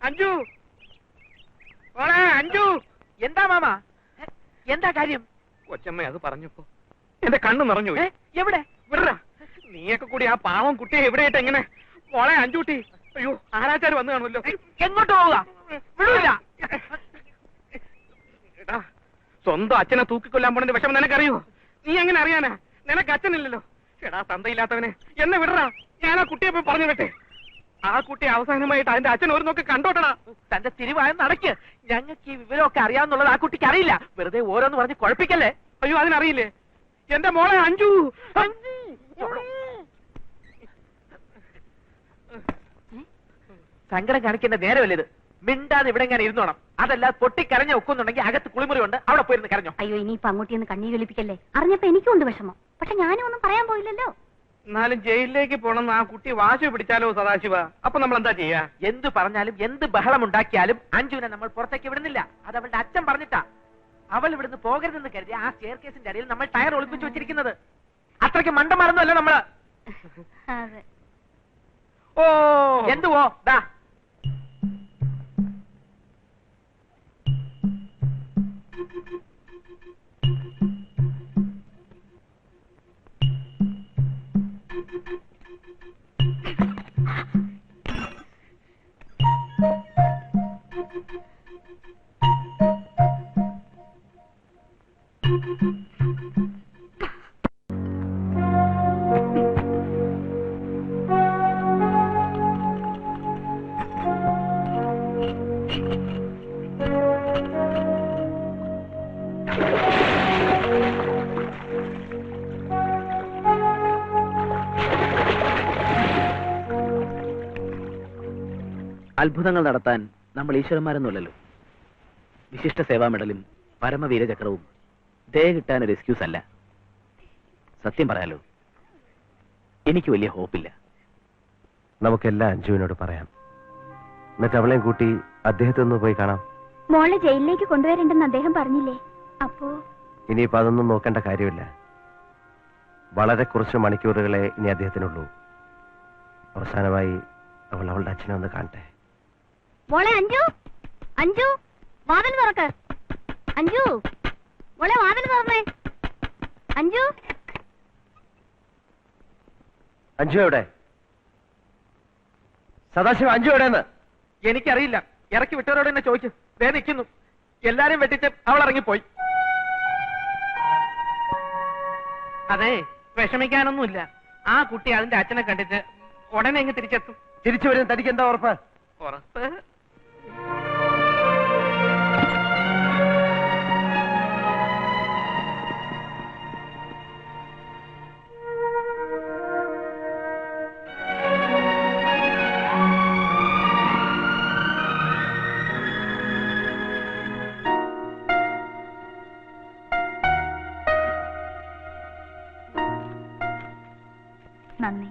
അഞ്ജു മോളെ അഞ്ജു. എന്താ മാമ, എന്താ കാര്യം? കൊച്ചമ്മ അത് പറഞ്ഞപ്പോ എന്റെ കണ്ണ് നിറഞ്ഞു. എവിടെ വിടറ, നീയൊക്കെ കൂടി ആ പാവം കുട്ടിയെ എവിടെയായിട്ട് എങ്ങനെ? മോളെ അഞ്ജൂട്ടി, അയ്യോ ആരാച്ചാര് വന്നു കാണുമല്ലോ. എങ്ങോട്ട് പോവുക? വിടൂല. സ്വന്തം അച്ഛനെ തൂക്കിക്കൊല്ലാൻ പോണന്റെ വിഷമം നിനക്കറിയോ? നീ എങ്ങനെ അറിയാനാ? നിനക്ക് അച്ഛനില്ലല്ലോ. എടാ തന്തയില്ലാത്തവനെ, എന്നെ വിടറാ. ഞാൻ ആ കുട്ടിയെ പോയി പറഞ്ഞു വിട്ടെ. ആ കുട്ടി അവസാനമായിട്ട് അതിന്റെ അച്ഛൻ ഒരു നോക്ക് കണ്ടോട്ടടാ. തന്റെ തിരുവായ നടക്ക്. ഞങ്ങൾക്ക് ഈ വിവരമൊക്കെ അറിയാവുന്നുള്ളത് ആ കുട്ടിക്ക് അറിയില്ല. വെറുതെ ഓരോന്ന് പറഞ്ഞ് കുഴപ്പിക്കല്ലേ. അയ്യോ അതിനറിയില്ലേ? എന്റെ മോളെ അഞ്ജു. സങ്കടം കാണിക്കേണ്ട നേരമല്ലേ ഇത്? മിണ്ടാതെ ഇവിടെ ഞാൻ ഇരുന്നോണം. അതല്ല പൊട്ടിക്കരഞ്ഞ ഒക്കുന്നുണ്ടെങ്കിൽ അകത്ത് കുളിമുറിയുണ്ട്, അവിടെ പോയിരുന്ന് കരഞ്ഞോ. അയ്യോ ഇനിയിപ്പോ അങ്ങോട്ടൊന്ന് കണ്ണീർ ഒലിപ്പിക്കല്ലേ. അറിഞ്ഞപ്പോ എനിക്കുണ്ട് വിഷമം. പക്ഷെ ഞാനും ഒന്നും പറയാൻ പോയില്ലല്ലോ. എന്നാലും ജയിലിലേക്ക് പോണെന്ന് ആ കുട്ടി വാശി പിടിച്ചാലോ സദാശിവ? അപ്പൊ നമ്മൾ എന്താ ചെയ്യാ? എന്ത് പറഞ്ഞാലും എന്ത് ബഹളം ഉണ്ടാക്കിയാലും അഞ്ജുവിനെ നമ്മൾ പുറത്തേക്ക് വിടുന്നില്ല. അത് അവളുടെ അച്ഛൻ പറഞ്ഞിട്ടാ. അവൾ ഇവിടുന്ന് പോകരുതെന്ന് കരുതി ആ സ്റ്റെയർ കേസിന്റെ അടിയിൽ നമ്മൾ ടയർ ഒളിപ്പിച്ചു വെച്ചിരിക്കുന്നത്. അത്രയ്ക്ക് മണ്ടമാർന്നല്ല നമ്മള്. ഓ എന്തുവോ ദാ അത്ഭുതങ്ങൾ നടത്താൻ നമ്മൾ ഈശ്വരന്മാരെന്നല്ലോ. വിശിഷ്ട സേവാ മെഡലും പരമവീരചക്രവും ദയ കിട്ടാൻ ഒരു എക്സ്ക്യൂസ് അല്ല. സത്യം പറയാലോ, എനിക്ക് വലിയ ഹോപ്പില്ല. നമുക്കെല്ലാം അഞ്ജുവിനോട് പറയാം. എന്നിട്ട് അവളെയും കൂട്ടി അദ്ദേഹത്തെ ഒന്ന് പോയി കാണാം. മോളെ ജയിലിലേക്ക് കൊണ്ടുവരണ്ടെന്ന് അദ്ദേഹം പറഞ്ഞില്ലേ? അപ്പോ ഇനിയിപ്പോ അതൊന്നും നോക്കേണ്ട കാര്യമില്ല. വളരെ കുറച്ച് മണിക്കൂറുകളെ ഇനി അദ്ദേഹത്തിനുള്ളൂ. അവസാനമായി അവൾ അവളുടെ അച്ഛനെ ഒന്ന് കാണട്ടെ. മോളെ അഞ്ജു, അഞ്ജു വാതിൽ തുറക്ക്. അഞ്ജു മോളെ വാതിൽ തുറന്നേ. അഞ്ജു, അഞ്ജു എവിടെ? സദാശിവ, അഞ്ജു എവിടെയെന്ന് എനിക്കറിയില്ല. ഇറക്കി വിട്ടവരോട് എന്നെ ചോദിച്ചു. ദേ നിൽക്കുന്നു. എല്ലാരും വെട്ടിച്ച് അവൾ ഇറങ്ങിപ്പോയി. അതെ, വിഷമിക്കാനൊന്നുമില്ല. ആ കുട്ടി അതിന്റെ അച്ഛനെ കണ്ടിട്ട് ഉടനെ എങ്ങ് തിരിച്ചെത്തും. തിരിച്ചു വരും. തനിക്ക് എന്താ ഉറപ്പ്? ഉറപ്പ് നന്ദി.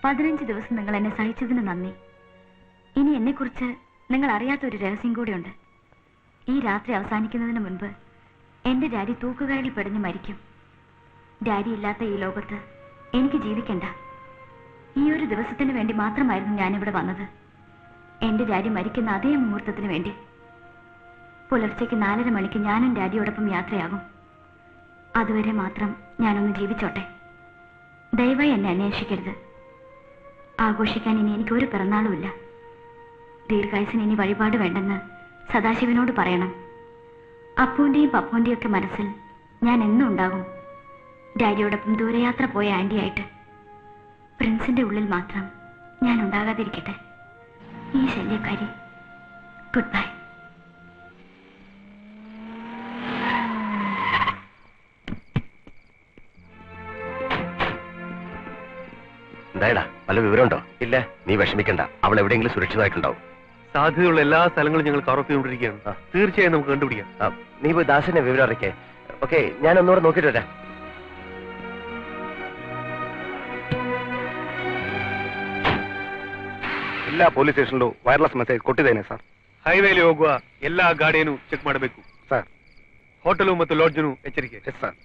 15 ദിവസം നിങ്ങൾ എന്നെ സഹിച്ചതിന് നന്ദി. ഇനി എന്നെക്കുറിച്ച് നിങ്ങൾ അറിയാത്തൊരു രഹസ്യം കൂടിയുണ്ട്. ഈ രാത്രി അവസാനിക്കുന്നതിന് മുൻപ് എന്റെ ഡാഡി തൂക്കുകയറിൽ പെടഞ്ഞ് മരിക്കും. ഡാഡി ഇല്ലാത്ത ഈ ലോകത്ത് എനിക്ക് ജീവിക്കണ്ട. ഈ ഒരു ദിവസത്തിന് വേണ്ടി മാത്രമായിരുന്നു ഞാനിവിടെ വന്നത്. എന്റെ ഡാഡി മരിക്കുന്ന അതേ മുഹൂർത്തത്തിന് വേണ്ടി. പുലർച്ചയ്ക്ക് 4:30 മണിക്ക് ഞാനും ഡാഡിയോടൊപ്പം യാത്രയാകും. അതുവരെ മാത്രം ഞാനൊന്ന് ജീവിച്ചോട്ടെ. ദയവായി എന്നെ അന്വേഷിക്കരുത്. ആഘോഷിക്കാൻ ഇനി എനിക്കൊരു പിറന്നാളുമില്ല. ദീർഘായുസിന് ഇനി വഴിപാട് വേണ്ടെന്ന് സദാശിവനോട് പറയണം. അപ്പൂന്റെയും പപ്പൂന്റെയും ഒക്കെ മനസ്സിൽ ഞാൻ എന്നും ഉണ്ടാകും. ഡാഡിയോടൊപ്പം ദൂരയാത്ര പോയ ആന്റിയായിട്ട്. പ്രിൻസിന്റെ ഉള്ളിൽ മാത്രം ഞാൻ ഉണ്ടാകാതിരിക്കട്ടെ. ഈ ശല്യക്കാരി. Good bye. എന്തായടാ, വല്ല വിവരമുണ്ടോ? ഇല്ല. നീ വിഷമിക്കണ്ട. അവൾ എവിടെയെങ്കിലും സുരക്ഷിതമായിട്ടുണ്ടാവും. സാധ്യതയുള്ള എല്ലാ സ്ഥലങ്ങളും ഞങ്ങൾ കവർ ചെയ്തുകൊണ്ടിരിക്കുകയാണ്. തീർച്ചയായും നമുക്ക് കണ്ടുപിടിക്കാം. നീ പോയി ദാസനെ വിവരം അറിയിക്കേ. ഓക്കെ, ഞാൻ ഒന്നുകൂടെ നോക്കിയിട്ട് വരാം. ಎಲ್ಲ ಪೊಲೀಸ್ ಸ್ಟೇಷನ್ಲು ವೈರ್ಲೆಸ್ ಮೆಸೇಜ್ ಕೊಟ್ಟಿದ್ದೇನೆ ಸರ್. ಹೈವೇಲಿ ಹೋಗುವ ಎಲ್ಲಾ ಗಾಡಿಯನ್ನು ಚೆಕ್ ಮಾಡಬೇಕು ಸರ್. ಹೋಟೆಲು ಮತ್ತು ಲಾಡ್ಜ್ನು ಎಚ್ಚರಿಕೆ. Yes sir.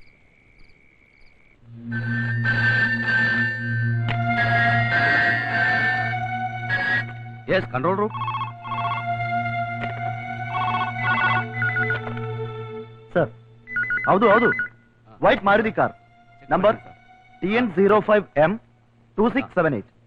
Yes, control room. Sir ಹೌದು white Maruti car number TN05M 2678